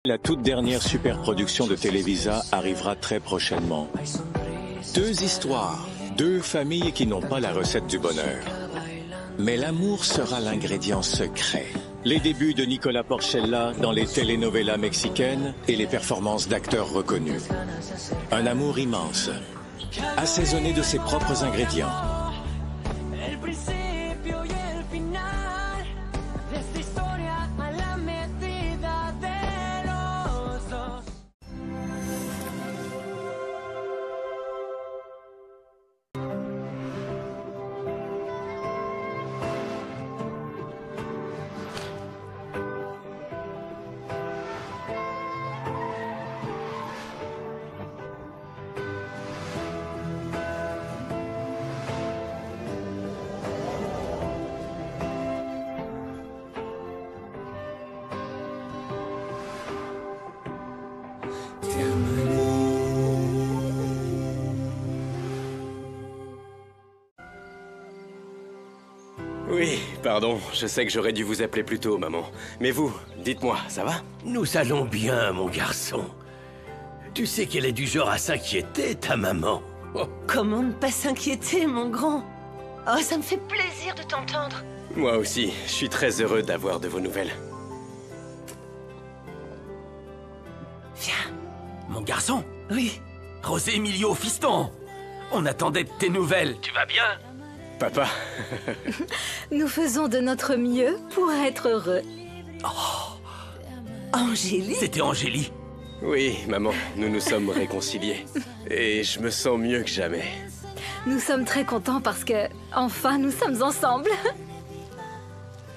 La toute dernière superproduction de Televisa arrivera très prochainement. Deux histoires, deux familles qui n'ont pas la recette du bonheur. Mais l'amour sera l'ingrédient secret. Les débuts de Nicolas Porchella dans les telenovelas mexicaines et les performances d'acteurs reconnus. Un amour immense, assaisonné de ses propres ingrédients. Oui, pardon, je sais que j'aurais dû vous appeler plus tôt, maman. Mais vous, dites-moi, ça va? Nous allons bien, mon garçon. Tu sais qu'elle est du genre à s'inquiéter, ta maman. Oh. Comment ne pas s'inquiéter, mon grand? Oh, ça me fait plaisir de t'entendre. Moi aussi, je suis très heureux d'avoir de vos nouvelles. Viens. Mon garçon? Oui. José Emilio, fiston. On attendait de tes nouvelles. Tu vas bien? Papa. Nous faisons de notre mieux pour être heureux. Oh. Angélie? C'était Angélie. Oui, maman, nous nous sommes réconciliés. Et je me sens mieux que jamais. Nous sommes très contents parce que, enfin, nous sommes ensemble.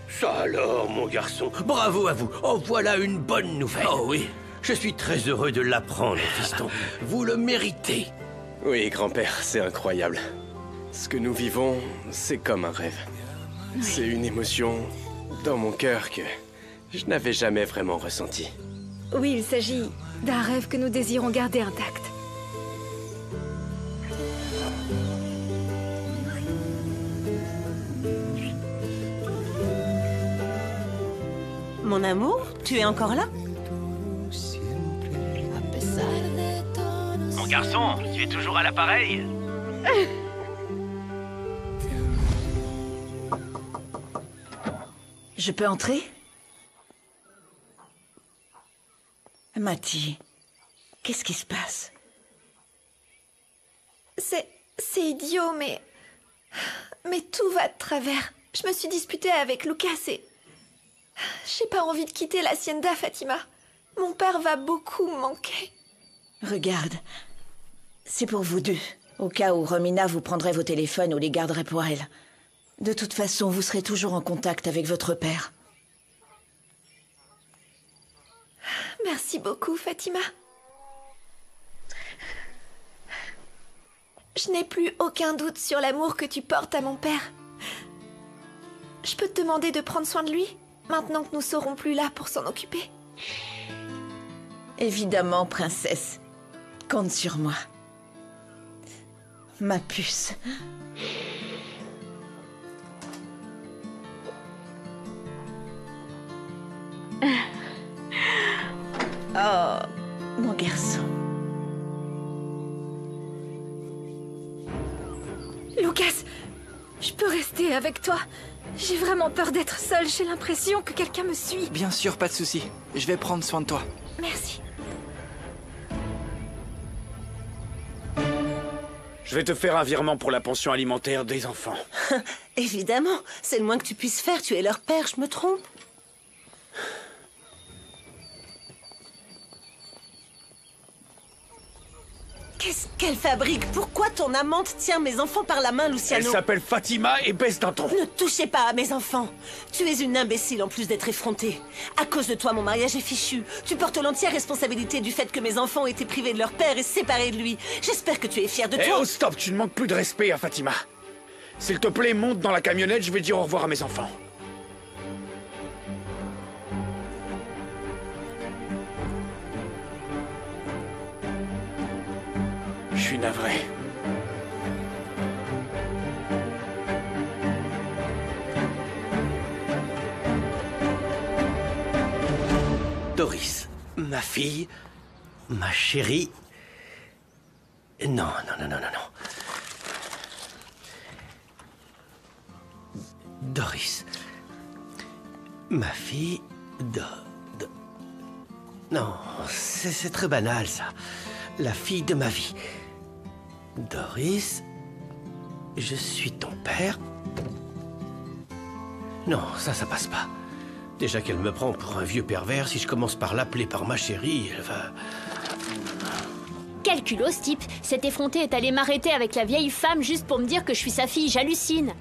Ça alors, mon garçon. Bravo à vous. Oh, voilà une bonne nouvelle. Oh oui. Je suis très heureux de l'apprendre, fiston. Vous le méritez. Oui, grand-père, c'est incroyable. Ce que nous vivons, c'est comme un rêve. Oui. C'est une émotion dans mon cœur que je n'avais jamais vraiment ressentie. Oui, il s'agit d'un rêve que nous désirons garder intact. Mon amour, tu es encore là? Mon garçon, tu es toujours à l'appareil? Je peux entrer? Mati, qu'est-ce qui se passe? C'est idiot, mais tout va de travers. Je me suis disputée avec Lucas et... J'ai pas envie de quitter l'hacienda, Fatima. Mon père va beaucoup me manquer. Regarde, c'est pour vous deux. Au cas où Romina vous prendrait vos téléphones ou les garderait pour elle. De toute façon, vous serez toujours en contact avec votre père. Merci beaucoup, Fatima. Je n'ai plus aucun doute sur l'amour que tu portes à mon père. Je peux te demander de prendre soin de lui, maintenant que nous serons plus là pour s'en occuper? Évidemment, princesse. Compte sur moi. Ma puce. Oh, mon garçon. Lucas, je peux rester avec toi. J'ai vraiment peur d'être seule. J'ai l'impression que quelqu'un me suit. Bien sûr, pas de souci. Je vais prendre soin de toi. Merci. Je vais te faire un virement pour la pension alimentaire des enfants. Évidemment, c'est le moins que tu puisses faire. Tu es leur père, je me trompe? Qu'est-ce qu'elle fabrique? Pourquoi ton amante tient mes enfants par la main, Luciano? Elle s'appelle Fatima et baisse d'un ton. Ne touchez pas à mes enfants. Tu es une imbécile en plus d'être effrontée. À cause de toi, mon mariage est fichu. Tu portes l'entière responsabilité du fait que mes enfants ont été privés de leur père et séparés de lui. J'espère que tu es fière de toi. Oh stop, tu ne manques plus de respect à Fatima. S'il te plaît, monte dans la camionnette, je vais dire au revoir à mes enfants. Je suis navré. Doris, Ma fille, ma chérie... Non, non, non, non, non, non. Doris. Ma fille... Non, c'est très banal, ça. La fille de ma vie. Doris... Je suis ton père. Non, ça passe pas. Déjà qu'elle me prend pour un vieux pervers, si je commence par l'appeler par ma chérie, elle va... Quel culot, ce type! Cet effronté est allé m'arrêter avec la vieille femme juste pour me dire que je suis sa fille, j'hallucine!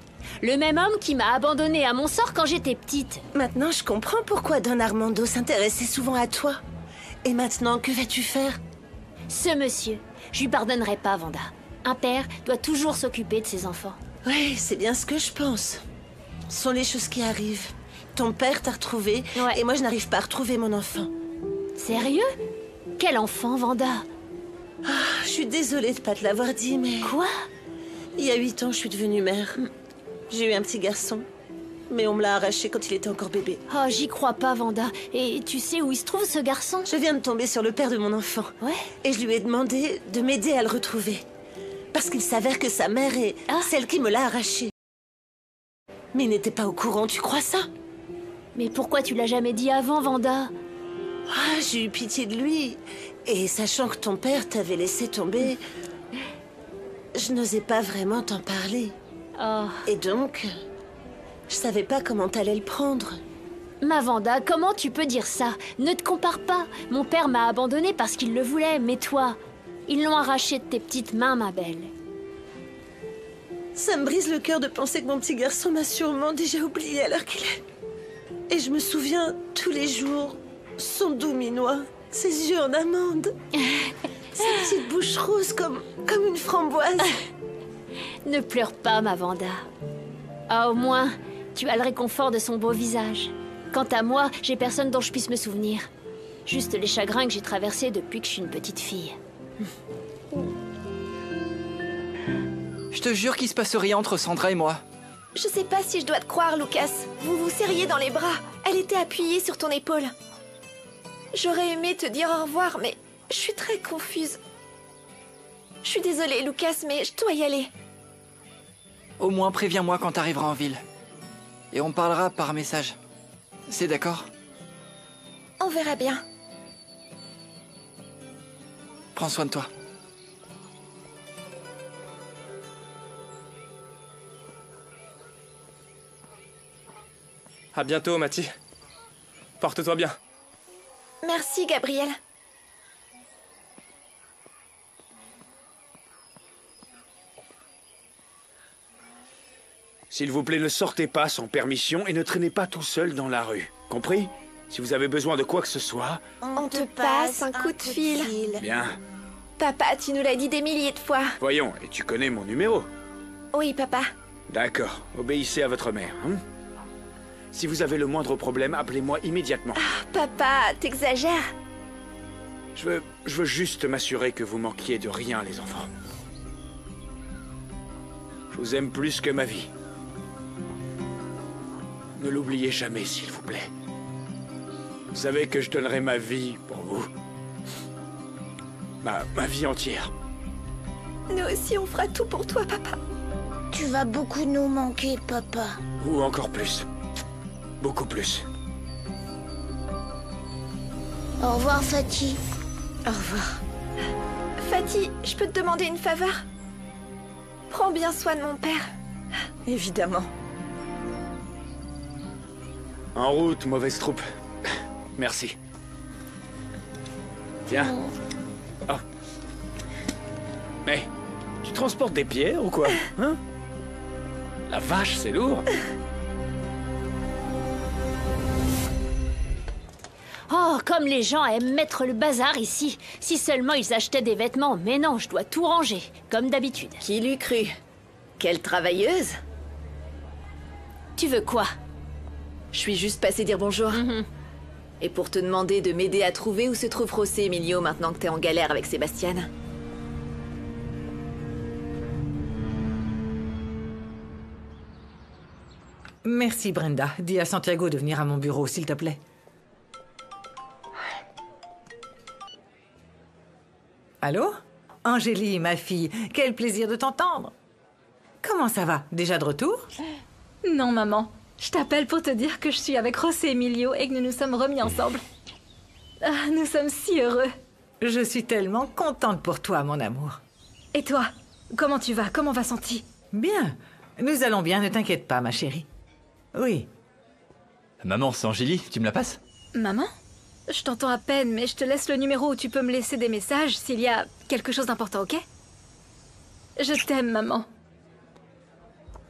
Le même homme qui m'a abandonnée à mon sort quand j'étais petite. Maintenant, je comprends pourquoi Don Armando s'intéressait souvent à toi. Et maintenant, que vas-tu faire? Ce monsieur, je lui pardonnerai pas, Vanda. Un père doit toujours s'occuper de ses enfants. Oui, c'est bien ce que je pense. Ce sont les choses qui arrivent. Ton père t'a retrouvé, Ouais. et moi je n'arrive pas à retrouver mon enfant. Sérieux? Quel enfant, Vanda? Je suis désolée de pas te l'avoir dit, mais... Quoi? Il y a 8 ans, je suis devenue mère. J'ai eu un petit garçon, mais on me l'a arraché quand il était encore bébé. Oh, j'y crois pas, Vanda. Et tu sais où il se trouve, ce garçon? Je viens de tomber sur le père de mon enfant. Ouais? Et je lui ai demandé de m'aider à le retrouver. Parce qu'il s'avère que sa mère est celle qui me l'a arraché. Mais il n'était pas au courant, tu crois ça? Mais pourquoi tu l'as jamais dit avant, Vanda? J'ai eu pitié de lui. Et sachant que ton père t'avait laissé tomber, je n'osais pas vraiment t'en parler. Oh. Et donc, je savais pas comment t'allais le prendre. Ma Vanda, comment tu peux dire ça? Ne te compare pas. Mon père m'a abandonnée parce qu'il le voulait, mais toi, ils l'ont arraché de tes petites mains, ma belle. Ça me brise le cœur de penser que mon petit garçon m'a sûrement déjà oublié à l'heure qu'il est. Et je me souviens tous les jours, son doux minois, ses yeux en amande, sa petite bouche rose comme une framboise. Ne pleure pas, ma Vanda. Ah, au moins, tu as le réconfort de son beau visage. Quant à moi, j'ai personne dont je puisse me souvenir. Juste les chagrins que j'ai traversés depuis que je suis une petite fille. Je te jure qu'il se passe rien entre Sandra et moi. Je sais pas si je dois te croire, Lucas. Vous vous serriez dans les bras. Elle était appuyée sur ton épaule. J'aurais aimé te dire au revoir, mais je suis très confuse. Je suis désolée, Lucas, mais je dois y aller. Au moins préviens-moi quand t'arriveras en ville. Et on parlera par message. C'est d'accord? On verra bien. Prends soin de toi. À bientôt, Mathie. Porte-toi bien. Merci, Gabriel. S'il vous plaît, ne sortez pas sans permission et ne traînez pas tout seul dans la rue. Compris? Si vous avez besoin de quoi que ce soit... On te passe un coup de fil. Bien. Papa, tu nous l'as dit des milliers de fois. Voyons, et tu connais mon numéro? Oui, papa. D'accord, obéissez à votre mère, hein? Si vous avez le moindre problème, appelez-moi immédiatement. Papa, t'exagères. Je veux juste m'assurer que vous manquiez de rien, les enfants. Je vous aime plus que ma vie. Ne l'oubliez jamais, s'il vous plaît. Vous savez que je donnerai ma vie pour vous. Ma vie entière. Nous aussi, on fera tout pour toi, papa. Tu vas beaucoup nous manquer, papa. Ou encore plus. Beaucoup plus. Au revoir, Fatih. Au revoir. Fatih, je peux te demander une faveur? Prends bien soin de mon père. Évidemment. En route, mauvaise troupe. Merci. Tiens. Oh. Mais, tu transportes des pierres ou quoi? Hein? La vache, c'est lourd. Oh, comme les gens aiment mettre le bazar ici. Si seulement ils achetaient des vêtements. Mais non, je dois tout ranger, comme d'habitude. Qui l'eût cru? Quelle travailleuse! Tu veux quoi? Je suis juste passée dire bonjour. Et pour te demander de m'aider à trouver où se trouve José Emilio maintenant que t'es en galère avec Sébastien. Merci, Brenda. Dis à Santiago de venir à mon bureau, s'il te plaît. Allô? Angélie, ma fille, quel plaisir de t'entendre. Comment ça va? Déjà de retour? Non, maman. Je t'appelle pour te dire que je suis avec José Emilio et que nous nous sommes remis ensemble. Ah, nous sommes si heureux. Je suis tellement contente pour toi, mon amour. Et toi? Comment tu vas? Comment va Santi? Bien. Nous allons bien, ne t'inquiète pas, ma chérie. Oui. Maman, c'est Angélie, tu me la passes? Maman? Je t'entends à peine, mais je te laisse le numéro où tu peux me laisser des messages s'il y a quelque chose d'important, ok? Je t'aime, maman.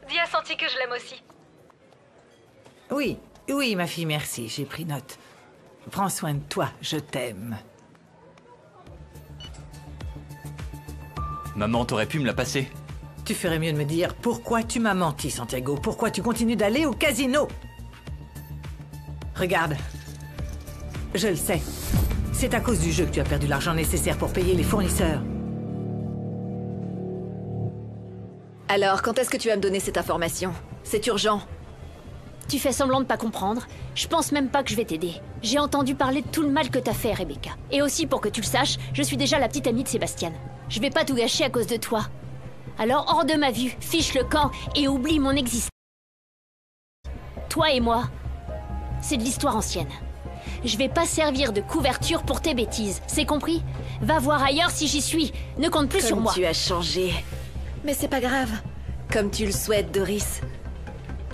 Dis à Santi que je l'aime aussi. Oui, oui, ma fille, merci, j'ai pris note. Prends soin de toi, je t'aime. Maman, t'aurais pu me la passer. Tu ferais mieux de me dire pourquoi tu m'as menti, Santiago. Pourquoi tu continues d'aller au casino? Regarde. Je le sais. C'est à cause du jeu que tu as perdu l'argent nécessaire pour payer les fournisseurs. Alors, quand est-ce que tu vas me donner cette information? C'est urgent. Tu fais semblant de pas comprendre. Je pense même pas que je vais t'aider. J'ai entendu parler de tout le mal que t'as fait, Rebecca. Et aussi, pour que tu le saches, je suis déjà la petite amie de Sébastien. Je vais pas tout gâcher à cause de toi. Alors, hors de ma vue, fiche le camp et oublie mon existence. Toi et moi, c'est de l'histoire ancienne. Je vais pas servir de couverture pour tes bêtises, c'est compris? Va voir ailleurs si j'y suis. Ne compte plus sur moi. Tu as changé. Mais c'est pas grave. Comme tu le souhaites, Doris.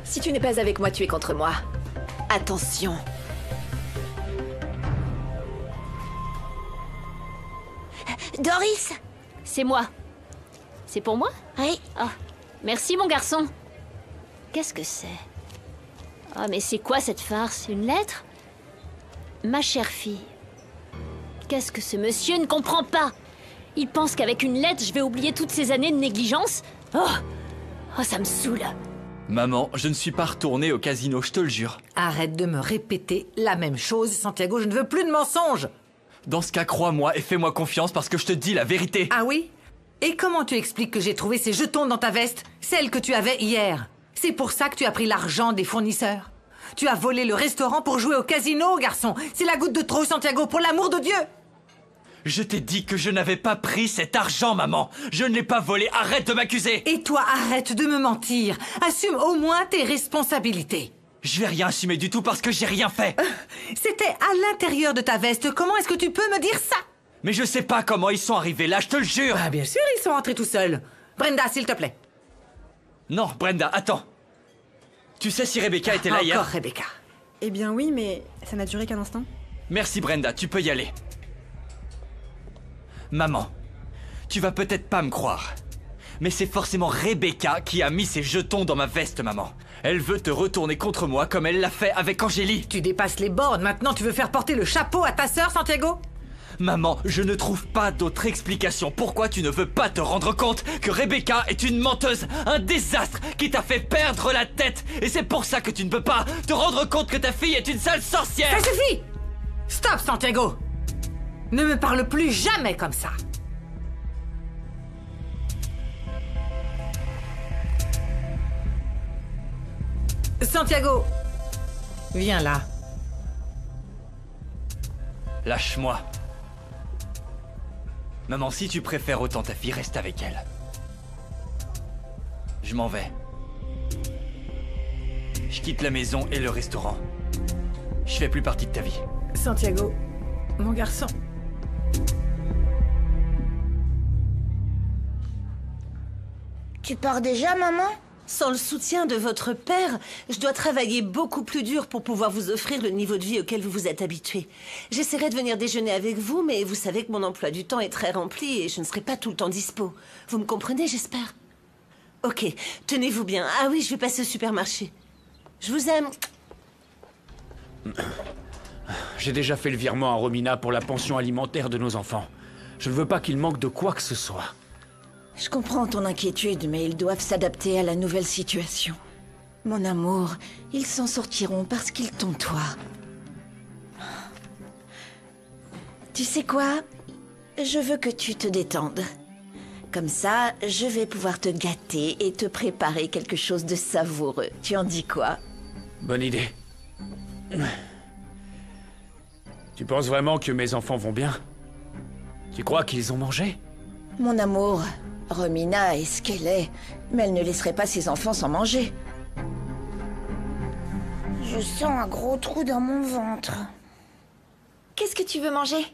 Si tu n'es pas avec moi, tu es contre moi. Attention. Doris! C'est moi. C'est pour moi? Oui. Ah, merci mon garçon. Qu'est-ce que c'est? Ah, mais c'est quoi cette farce? Une lettre? Ma chère fille. Qu'est-ce que ce monsieur ne comprend pas? Il pense qu'avec une lettre, je vais oublier toutes ces années de négligence? Oh, ça me saoule. Maman, je ne suis pas retourné au casino, je te le jure. Arrête de me répéter la même chose, Santiago, je ne veux plus de mensonges. Dans ce cas, crois-moi et fais-moi confiance parce que je te dis la vérité. Ah oui? Et comment tu expliques que j'ai trouvé ces jetons dans ta veste? Celle que tu avais hier. C'est pour ça que tu as pris l'argent des fournisseurs. Tu as volé le restaurant pour jouer au casino, garçon. C'est la goutte de trop, Santiago, pour l'amour de Dieu. Je t'ai dit que je n'avais pas pris cet argent, maman. Je ne l'ai pas volé, arrête de m'accuser. Et toi, arrête de me mentir. Assume au moins tes responsabilités. Je vais rien assumer du tout parce que j'ai rien fait. C'était à l'intérieur de ta veste. Comment est-ce que tu peux me dire ça? Mais je sais pas comment ils sont arrivés là, je te le jure. Ah, bien sûr, ils sont entrés tout seuls. Brenda, s'il te plaît. Non, Brenda, attends. Tu sais si Rebecca était là hier? Encore Rebecca. Eh bien oui, mais ça n'a duré qu'un instant. Merci Brenda, tu peux y aller. Maman, tu vas peut-être pas me croire, mais c'est forcément Rebecca qui a mis ses jetons dans ma veste, maman. Elle veut te retourner contre moi comme elle l'a fait avec Angélie. Tu dépasses les bornes, maintenant tu veux faire porter le chapeau à ta sœur, Santiago? Maman, je ne trouve pas d'autre explication pourquoi tu ne veux pas te rendre compte que Rebecca est une menteuse, un désastre qui t'a fait perdre la tête. Et c'est pour ça que tu ne peux pas te rendre compte que ta fille est une sale sorcière. Ça suffit! Stop, Santiago! Ne me parle plus jamais comme ça. Santiago, viens là. Lâche-moi. Maman, si tu préfères autant ta fille, reste avec elle. Je m'en vais. Je quitte la maison et le restaurant. Je fais plus partie de ta vie. Santiago, mon garçon. Tu pars déjà, maman? Sans le soutien de votre père, je dois travailler beaucoup plus dur pour pouvoir vous offrir le niveau de vie auquel vous vous êtes habitué. J'essaierai de venir déjeuner avec vous, mais vous savez que mon emploi du temps est très rempli et je ne serai pas tout le temps dispo. Vous me comprenez, j'espère? Ok, tenez-vous bien. Ah oui, je vais passer au supermarché. Je vous aime. J'ai déjà fait le virement à Romina pour la pension alimentaire de nos enfants. Je ne veux pas qu'ils manquent de quoi que ce soit. Je comprends ton inquiétude, mais ils doivent s'adapter à la nouvelle situation. Mon amour, ils s'en sortiront parce qu'ils t'ont toi. Tu sais quoi? Je veux que tu te détendes. Comme ça, je vais pouvoir te gâter et te préparer quelque chose de savoureux. Tu en dis quoi? Bonne idée. Tu penses vraiment que mes enfants vont bien? Tu crois qu'ils ont mangé? Mon amour, Romina est ce qu'elle est, mais elle ne laisserait pas ses enfants sans manger. Je sens un gros trou dans mon ventre. Qu'est-ce que tu veux manger?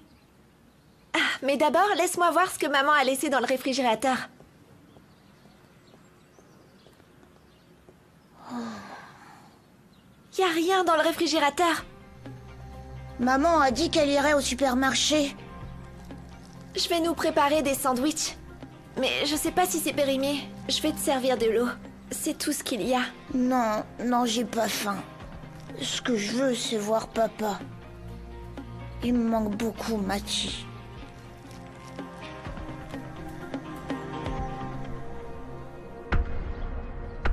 Ah, mais d'abord, laisse-moi voir ce que maman a laissé dans le réfrigérateur. Y a rien dans le réfrigérateur. Maman a dit qu'elle irait au supermarché. Je vais nous préparer des sandwichs. Mais je sais pas si c'est périmé. Je vais te servir de l'eau. C'est tout ce qu'il y a. Non, non, j'ai pas faim. Ce que je veux, c'est voir papa. Il me manque beaucoup, Mathie.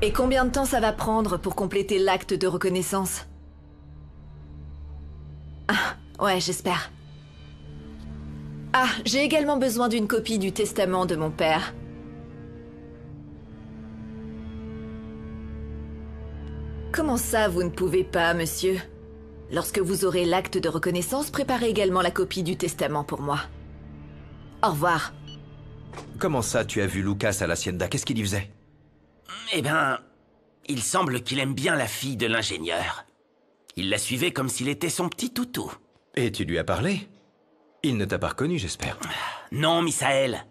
Et combien de temps ça va prendre pour compléter l'acte de reconnaissance? Ah, ouais, j'espère. Ah, j'ai également besoin d'une copie du testament de mon père. Comment ça, vous ne pouvez pas, monsieur? Lorsque vous aurez l'acte de reconnaissance, préparez également la copie du testament pour moi. Au revoir. Comment ça, tu as vu Lucas à l'Hacienda? Qu'est-ce qu'il y faisait? Eh ben, il semble qu'il aime bien la fille de l'ingénieur. Il la suivait comme s'il était son petit toutou. Et tu lui as parlé? Il ne t'a pas reconnu, j'espère. Non, Misaël.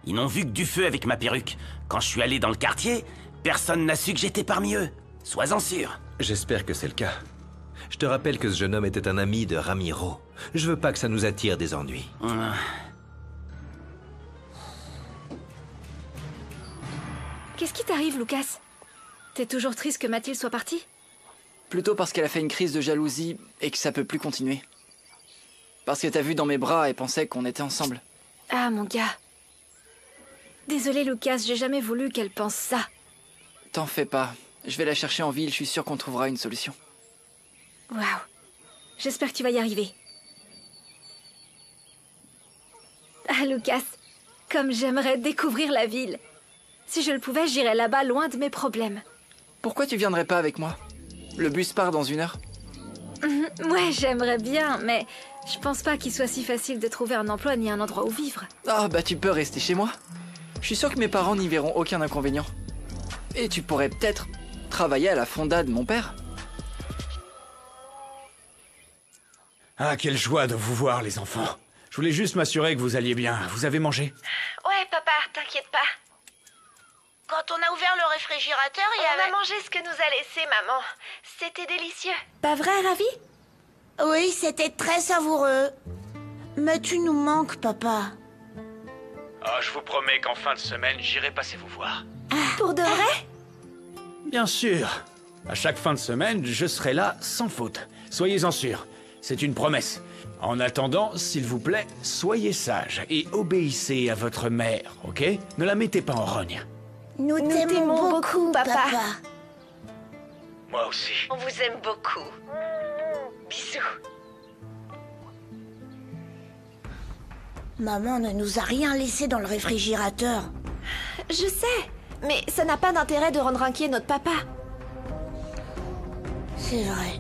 Ils n'ont vu que du feu avec ma perruque. Quand je suis allé dans le quartier, personne n'a su que j'étais parmi eux. Sois-en sûr. J'espère que c'est le cas. Je te rappelle que ce jeune homme était un ami de Ramiro. Je veux pas que ça nous attire des ennuis. Qu'est-ce qui t'arrive, Lucas? T'es toujours triste que Mathilde soit partie? Plutôt parce qu'elle a fait une crise de jalousie et que ça peut plus continuer. Parce que t'as vu dans mes bras et pensait qu'on était ensemble. Ah, mon gars. Désolé, Lucas, j'ai jamais voulu qu'elle pense ça. T'en fais pas. Je vais la chercher en ville, je suis sûr qu'on trouvera une solution. Waouh. J'espère que tu vas y arriver. Ah, Lucas, comme j'aimerais découvrir la ville. Si je le pouvais, j'irais là-bas loin de mes problèmes. Pourquoi tu viendrais pas avec moi? Le bus part dans 1 heure. Ouais, j'aimerais bien, mais je pense pas qu'il soit si facile de trouver un emploi ni un endroit où vivre. Ah bah tu peux rester chez moi. Je suis sûr que mes parents n'y verront aucun inconvénient. Et tu pourrais peut-être travailler à la fonda de mon père. Ah, quelle joie de vous voir, les enfants. Je voulais juste m'assurer que vous alliez bien. Vous avez mangé? Ouais, papa, t'inquiète pas. Quand on a ouvert le réfrigérateur, il y avait... On a mangé ce que nous a laissé maman. C'était délicieux. Pas vrai, Ravi? Oui, c'était très savoureux. Mais tu nous manques, papa. Oh, je vous promets qu'en fin de semaine, j'irai passer vous voir. Pour de vrai? Bien sûr. À chaque fin de semaine, je serai là sans faute. Soyez-en sûrs. C'est une promesse. En attendant, s'il vous plaît, soyez sages et obéissez à votre mère, ok? Ne la mettez pas en rogne. Nous t'aimons beaucoup, papa. Moi aussi. On vous aime beaucoup. Bisous. Maman ne nous a rien laissé dans le réfrigérateur. Je sais, mais ça n'a pas d'intérêt de rendre inquiet notre papa. C'est vrai.